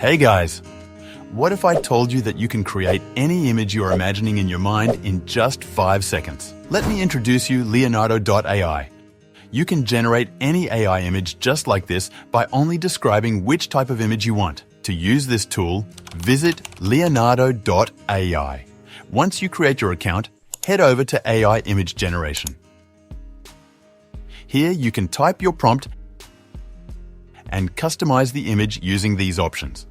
Hey guys, what if I told you that you can create any image you're imagining in your mind in just 5 seconds? Let me introduce you Leonardo.ai. You can generate any AI image just like this by only describing which type of image you want. To use this tool, visit Leonardo.ai. Once you create your account, head over to AI Image Generation. Here you can type your prompt and customize the image using these options.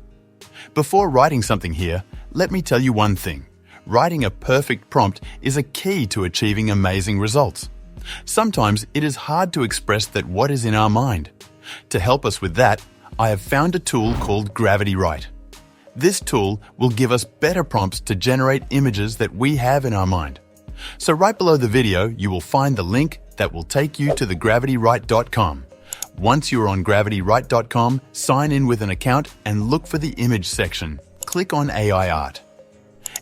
Before writing something here, let me tell you one thing. Writing a perfect prompt is a key to achieving amazing results. Sometimes it is hard to express what is in our mind. To help us with that, I have found a tool called Gravity Write. This tool will give us better prompts to generate images that we have in our mind. So right below the video, you will find the link that will take you to the gravitywrite.com. Once you are on gravitywrite.com, sign in with an account and look for the image section. Click on AI Art.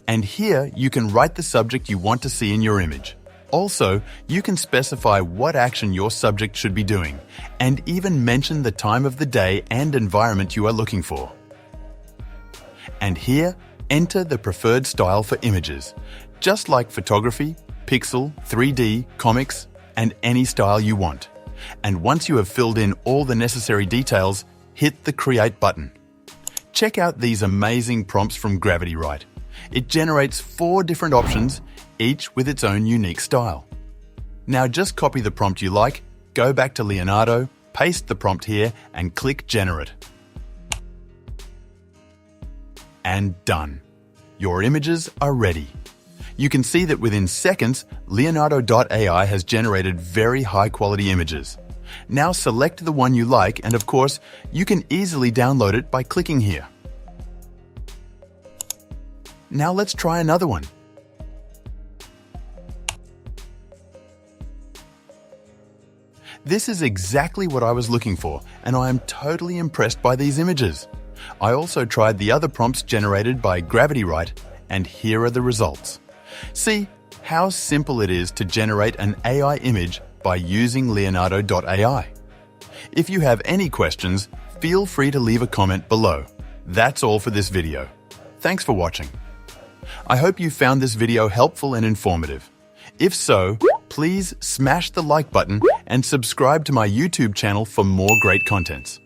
And here you can write the subject you want to see in your image. Also, you can specify what action your subject should be doing and even mention the time of the day and environment you are looking for. And here, enter the preferred style for images, just like photography, pixel, 3D, comics, and any style you want. And once you have filled in all the necessary details, hit the Create button. Check out these amazing prompts from Gravity Write. It generates 4 different options, each with its own unique style. Now just copy the prompt you like, go back to Leonardo, paste the prompt here, and click Generate. And done. Your images are ready. You can see that within seconds, Leonardo.ai has generated very high-quality images. Now select the one you like, and of course, you can easily download it by clicking here. Now let's try another one. This is exactly what I was looking for, and I am totally impressed by these images. I also tried the other prompts generated by Gravity Write, and here are the results. See how simple it is to generate an AI image by using Leonardo.ai. If you have any questions, feel free to leave a comment below. That's all for this video. Thanks for watching. I hope you found this video helpful and informative. If so, please smash the like button and subscribe to my YouTube channel for more great contents.